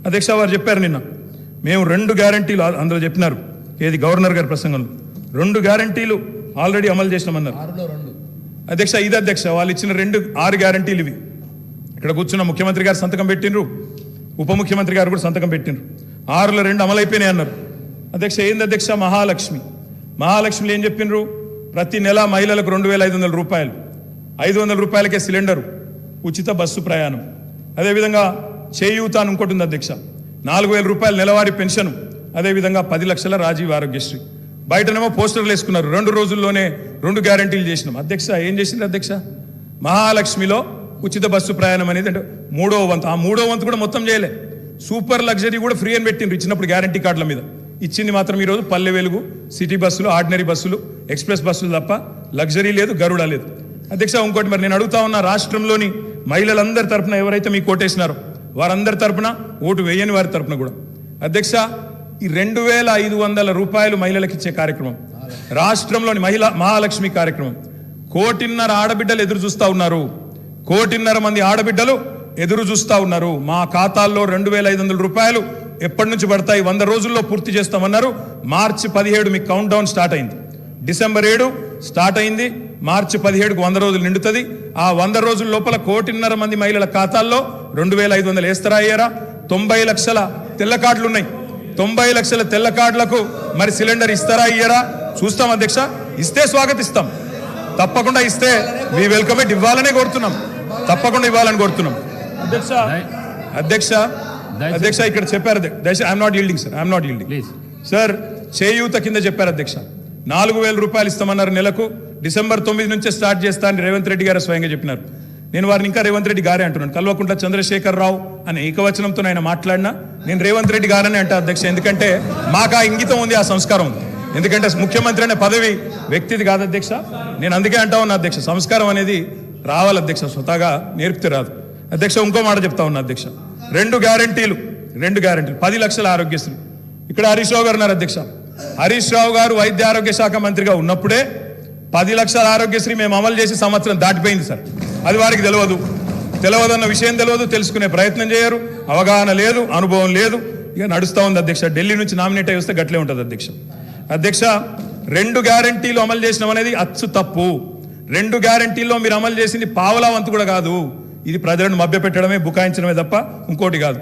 అధ్యక్ష వారు చెప్పారు నిన్న మేము 2 గ్యారంటీలు అందులో చెప్పినారు, ఏది గవర్నర్ గారి ప్రసంగంలో 2 గ్యారంటీలు ఆల్రెడీ అమలు చేసినామన్నారు. అధ్యక్ష ఇది అధ్యక్ష వాళ్ళు ఇచ్చిన 6 గ్యారంటీలు ఇవి. ఇక్కడ కూర్చున్న ముఖ్యమంత్రి గారు సంతకం పెట్టినరు, ఉప ముఖ్యమంత్రి గారు కూడా సంతకం పెట్టినరు. 6లో 2 అమలైపోయినాయి అన్నారు. అధ్యక్ష ఏంది అధ్యక్ష మహాలక్ష్మిలో ఏం చెప్పినరు? ప్రతి నెల మహిళలకు 2,500 రూపాయలు, 500 రూపాయలకే సిలిండరు, ఉచిత బస్సు ప్రయాణం. అదేవిధంగా చేయూత అని ఇంకోటి ఉంది అధ్యక్ష, 4,000 రూపాయల నెలవారీ పెన్షన్. అదేవిధంగా 10 లక్షల రాజీవ్ ఆరోగ్యశ్రీ. బయటనేమో పోస్టర్లు వేసుకున్నారు, 2 రోజుల్లోనే 2 గ్యారంటీలు చేసినాం. అధ్యక్ష ఏం చేసింది అధ్యక్ష? మహాలక్ష్మిలో ఉచిత బస్సు ప్రయాణం అనేది అంటే 3వ వంతు, ఆ 3వ వంతు కూడా మొత్తం చేయలే. సూపర్ లగ్జరీ కూడా ఫ్రీ అని పెట్టిండ్రు ఇచ్చినప్పుడు గ్యారంటీ కార్డుల మీద. ఇచ్చింది మాత్రం ఈరోజు పల్లె వెలుగు, సిటీ బస్సులు, ఆర్డినరీ బస్సులు, ఎక్స్ప్రెస్ బస్సులు తప్ప లగ్జరీ లేదు, గరుడ లేదు. అధ్యక్ష ఇంకోటి మరి నేను అడుగుతా ఉన్న, రాష్ట్రంలోని మహిళలందరి తరపున ఎవరైతే మీకు ఓటేసినారో వారందరి తరపున, ఓటు వేయని వారి తరపున కూడా అధ్యక్ష ఈ 2,500 రూపాయలు మహిళలకు ఇచ్చే కార్యక్రమం, రాష్ట్రంలోని మహాలక్ష్మి కార్యక్రమం 1.5 కోటి ఆడబిడ్డలు ఎదురు చూస్తా ఉన్నారు. 1.5 కోటి మంది ఆడబిడ్డలు ఎదురు చూస్తా ఉన్నారు. మా ఖాతాల్లో 2,500 రూపాయలు ఎప్పటి నుంచి పడతాయి? 100 రోజుల్లో పూర్తి చేస్తామన్నారు. మార్చి 17 మీకు కౌంట్ డౌన్ స్టార్ట్ అయింది. డిసెంబర్ 7 స్టార్ట్ అయింది. మార్చి 17కు 100 రోజులు నిండుతుంది. ఆ 100 రోజుల లోపల 1.5 కోటి మంది మహిళల ఖాతాల్లో 2,500 వేస్తారా అయ్యారా? 90 లక్షల తెల్ల కార్డులు ఉన్నాయి. 90 లక్షల తెల్ల కార్డులకు మరి సిలిండర్ ఇస్తారా అయ్యారా? చూస్తాం అధ్యక్ష. ఇస్తే స్వాగతిస్తాం, తప్పకుండా ఇస్తే మీ వెల్కమ్ ఇట్ ఇవ్వాలనే కోరుతున్నాం, తప్పకుండా ఇవ్వాలని కోరుతున్నాం. అధ్యక్ష ఇక్కడ చెప్పారు I'm not yielding sir, I'm not yielding sir. చేయూత కింద చెప్పారు అధ్యక్ష, 4,000 రూపాయలు ఇస్తామన్నారు నెలకు. డిసెంబర్ 9 నుంచే స్టార్ట్ చేస్తా అని రేవంత్ రెడ్డి గారు స్వయంగా చెప్పినారు. నేను వారిని ఇంకా రేవంత్ రెడ్డి గారే అంటున్నాను. కల్వకుంట్ల చంద్రశేఖర్ రావు అనే ఏకవచనంతో ఆయన మాట్లాడినా నేను రేవంత్ రెడ్డి గారనే అంటా అధ్యక్ష. ఎందుకంటే మాకు ఆ ఇంగితం ఉంది, ఆ సంస్కారం ఉంది. ఎందుకంటే ముఖ్యమంత్రి అనే పదవి వ్యక్తిది కాదు అధ్యక్ష. నేను అందుకే అంటా ఉన్నా అధ్యక్ష, సంస్కారం అనేది రావాలి అధ్యక్ష, స్వతహాగా నేర్పితే రాదు అధ్యక్ష. ఇంకో మాట చెప్తా ఉన్నా అధ్యక్ష, 2 గ్యారంటీలు 10 లక్షల ఆరోగ్యశ్రీ. ఇక్కడ హరీష్ రావు గారు ఉన్నారు అధ్యక్ష. హరీష్ రావు గారు వైద్య ఆరోగ్య శాఖ మంత్రిగా ఉన్నప్పుడే 10 లక్షల ఆరోగ్యశ్రీ మేము అమలు చేసి సంవత్సరం దాటిపోయింది సార్. అది వారికి తెలియదన్న విషయం తెలియదు, తెలుసుకునే ప్రయత్నం చేయరు, అవగాహన లేదు, అనుభవం లేదు, ఇక నడుస్తూ ఉంది అధ్యక్ష. ఢిల్లీ నుంచి నామినేట్ అయి వస్తే గట్లే ఉంటుంది అధ్యక్ష. 2 గ్యారంటీలు అమలు చేసినాం అనేది అచ్చు తప్పు. 2 గ్యారంటీల్లో మీరు అమలు చేసింది పావలా వంతు కూడా కాదు. ఇది ప్రజలను మభ్యపెట్టడమే, బుకాయించడమే తప్ప ఇంకోటి కాదు.